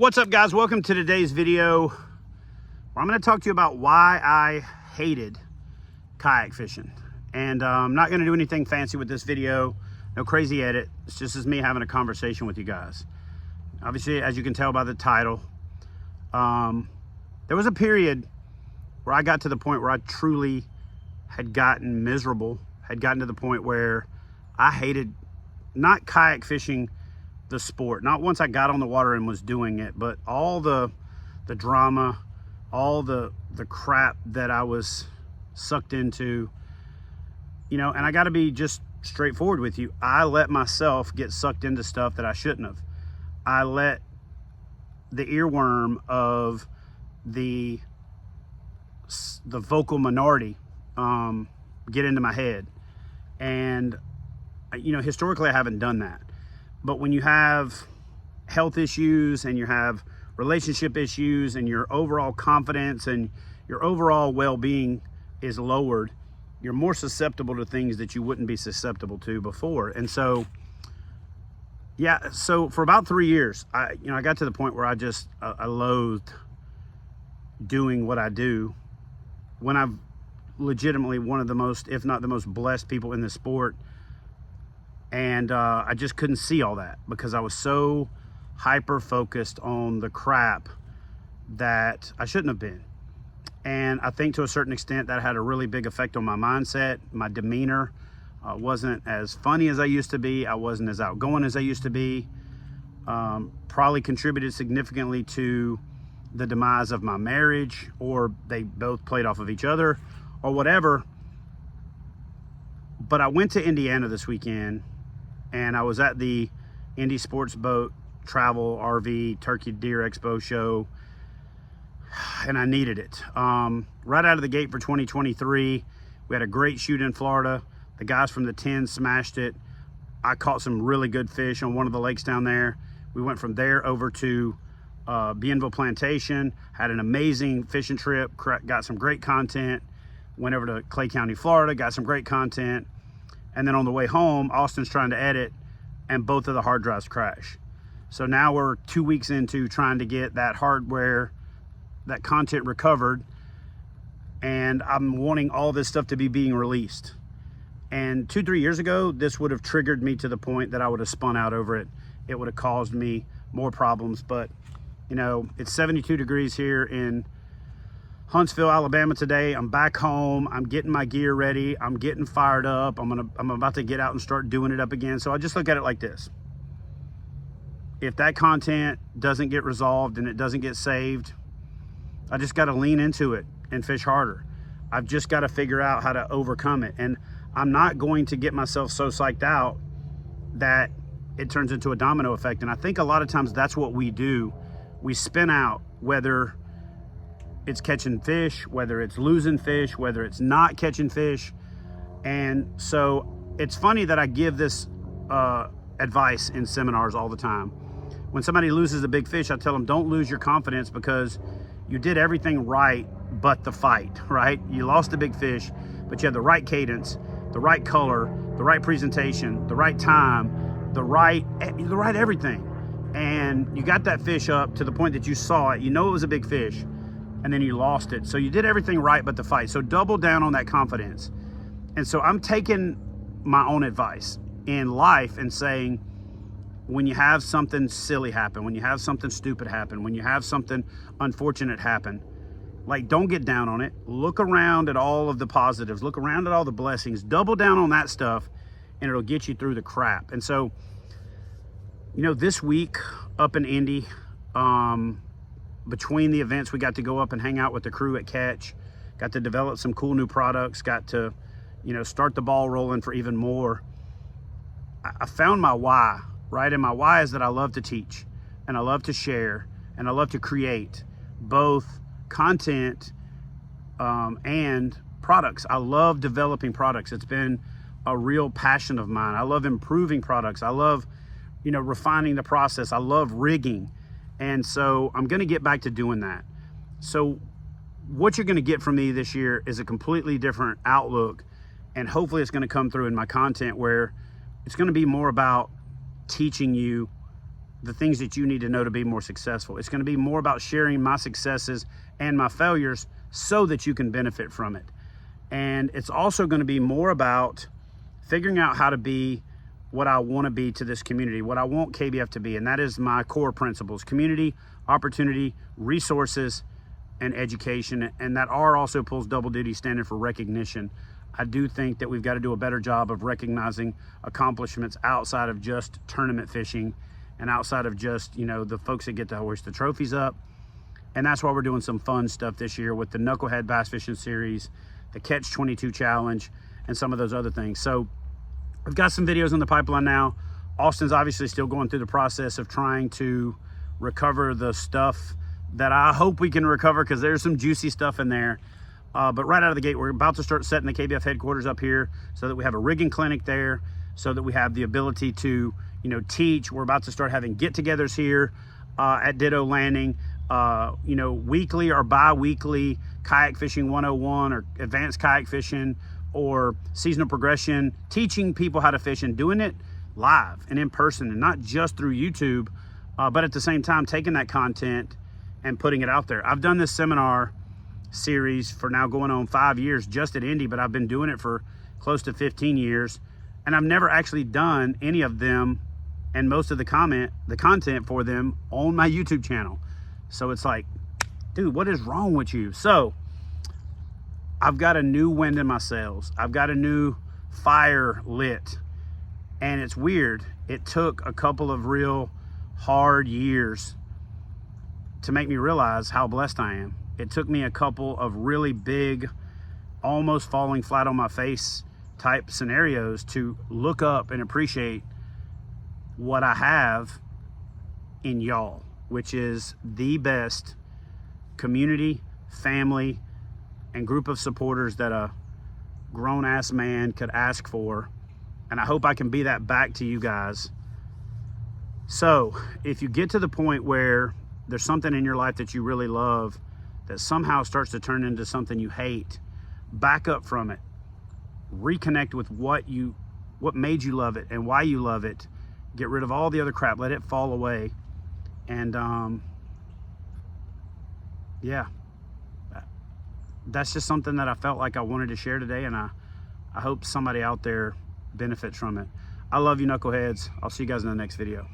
What's up, guys? Welcome to today's video where I'm going to talk to you about why I hated kayak fishing. And I'm not going to do anything fancy with this video, no crazy edit. It's just as me having a conversation with you guys. Obviously, as you can tell by the title, there was a period where I got to the point where I truly had gotten miserable, had gotten to the point where I hated not kayak fishing the sport, not once I got on the water and was doing it, but all the drama, all the crap that I was sucked into, you know. And I got to be just straightforward with you. I let myself get sucked into stuff that I shouldn't have. I let the earworm of the vocal minority get into my head. And you know, historically I haven't done that. But when you have health issues and you have relationship issues and your overall confidence and your overall well-being is lowered, you're more susceptible to things that you wouldn't be susceptible to before. And so, yeah, so for about 3 years, I got to the point where I loathed doing what I do when I'm legitimately one of the most, if not the most blessed people in the sport. And I just couldn't see all that because I was so hyper focused on the crap that I shouldn't have been. And I think to a certain extent that had a really big effect on my mindset. My demeanor wasn't as funny as I used to be. I wasn't as outgoing as I used to be. Probably contributed significantly to the demise of my marriage, or they both played off of each other or whatever. But I went to Indiana this weekend, and I was at the Indy Sports Boat Travel RV Turkey Deer Expo show, and I needed it. Right out of the gate for 2023, we had a great shoot in Florida. The guys from the 10 smashed it. I caught some really good fish on one of the lakes down there. We went from there over to Bienville Plantation, had an amazing fishing trip, got some great content, went over to Clay County, Florida, got some great content. And then on the way home, Austin's trying to edit, and both of the hard drives crash. So now we're 2 weeks into trying to get that hardware, that content recovered, and I'm wanting all this stuff to be being released. And 2-3 years ago, this would have triggered me to the point that I would have spun out over it. It would have caused me more problems. But, you know, it's 72 degrees here in Huntsville, Alabama today. I'm back home. I'm getting my gear ready. I'm getting fired up. I'm about to get out and start doing it up again. So I just look at it like this. If that content doesn't get resolved and it doesn't get saved, I just got to lean into it and fish harder. I've just got to figure out how to overcome it. And I'm not going to get myself so psyched out that it turns into a domino effect. And I think a lot of times that's what we do. We spin out, whether it's catching fish, whether it's losing fish, whether it's not catching fish. And so it's funny that I give this advice in seminars all the time. When somebody loses a big fish, I tell them, don't lose your confidence, because you did everything right but the fight, right? You lost a big fish, but you had the right cadence, the right color, the right presentation, the right time, the right everything. And you got that fish up to the point that you saw it, you know it was a big fish, and then you lost it. So you did everything right but the fight. So double down on that confidence. And so I'm taking my own advice in life and saying, when you have something silly happen, when you have something stupid happen, when you have something unfortunate happen, like, don't get down on it. Look around at all of the positives. Look around at all the blessings. Double down on that stuff, and it'll get you through the crap. And so, you know, this week up in Indy, between the events, we got to go up and hang out with the crew at Catch, got to develop some cool new products, got to, you know, start the ball rolling for even more. I found my why, right? And my why is that I love to teach, and I love to share, and I love to create both content and products. I love developing products. It's been a real passion of mine. I love improving products. I love, you know, refining the process. I love rigging. And so I'm going to get back to doing that. So what you're going to get from me this year is a completely different outlook. And hopefully it's going to come through in my content, where it's going to be more about teaching you the things that you need to know to be more successful. It's going to be more about sharing my successes and my failures so that you can benefit from it. And it's also going to be more about figuring out how to be what I want to be to this community, what I want KBF to be. And that is my core principles: community, opportunity, resources, and education. And that R also pulls double duty, standing for recognition. I do think that we've got to do a better job of recognizing accomplishments outside of just tournament fishing and outside of just, you know, the folks that get to hoist the trophies up. And that's why we're doing some fun stuff this year with the Knucklehead Bass Fishing Series, the Catch 22 Challenge, and some of those other things. So we've got some videos in the pipeline now. Austin's obviously still going through the process of trying to recover the stuff that I hope we can recover, because there's some juicy stuff in there. But right out of the gate, we're about to start setting the KBF headquarters up here so that we have a rigging clinic there, so that we have the ability to, you know, teach. We're about to start having get-togethers here at Ditto Landing, you know, weekly or bi-weekly kayak fishing 101 or advanced kayak fishing or seasonal progression, teaching people how to fish and doing it live and in person, and not just through YouTube, but at the same time taking that content and putting it out there. I've done this seminar series for now going on 5 years just at Indy, but I've been doing it for close to 15 years, and I've never actually done any of them and most of the content for them on my YouTube channel. So it's like, dude, what is wrong with you? So I've got a new wind in my sails. I've got a new fire lit, and it's weird. It took a couple of real hard years to make me realize how blessed I am. It took me a couple of really big, almost falling flat on my face type scenarios to look up and appreciate what I have in y'all, which is the best community, family, and group of supporters that a grown-ass man could ask for. And I hope I can be that back to you guys. So if you get to the point where there's something in your life that you really love that somehow starts to turn into something you hate, back up from it. Reconnect with what made you love it and why you love it. Get rid of all the other crap. Let it fall away. And yeah, that's just something that I felt like I wanted to share today, and I hope somebody out there benefits from it. I love you, knuckleheads. I'll see you guys in the next video.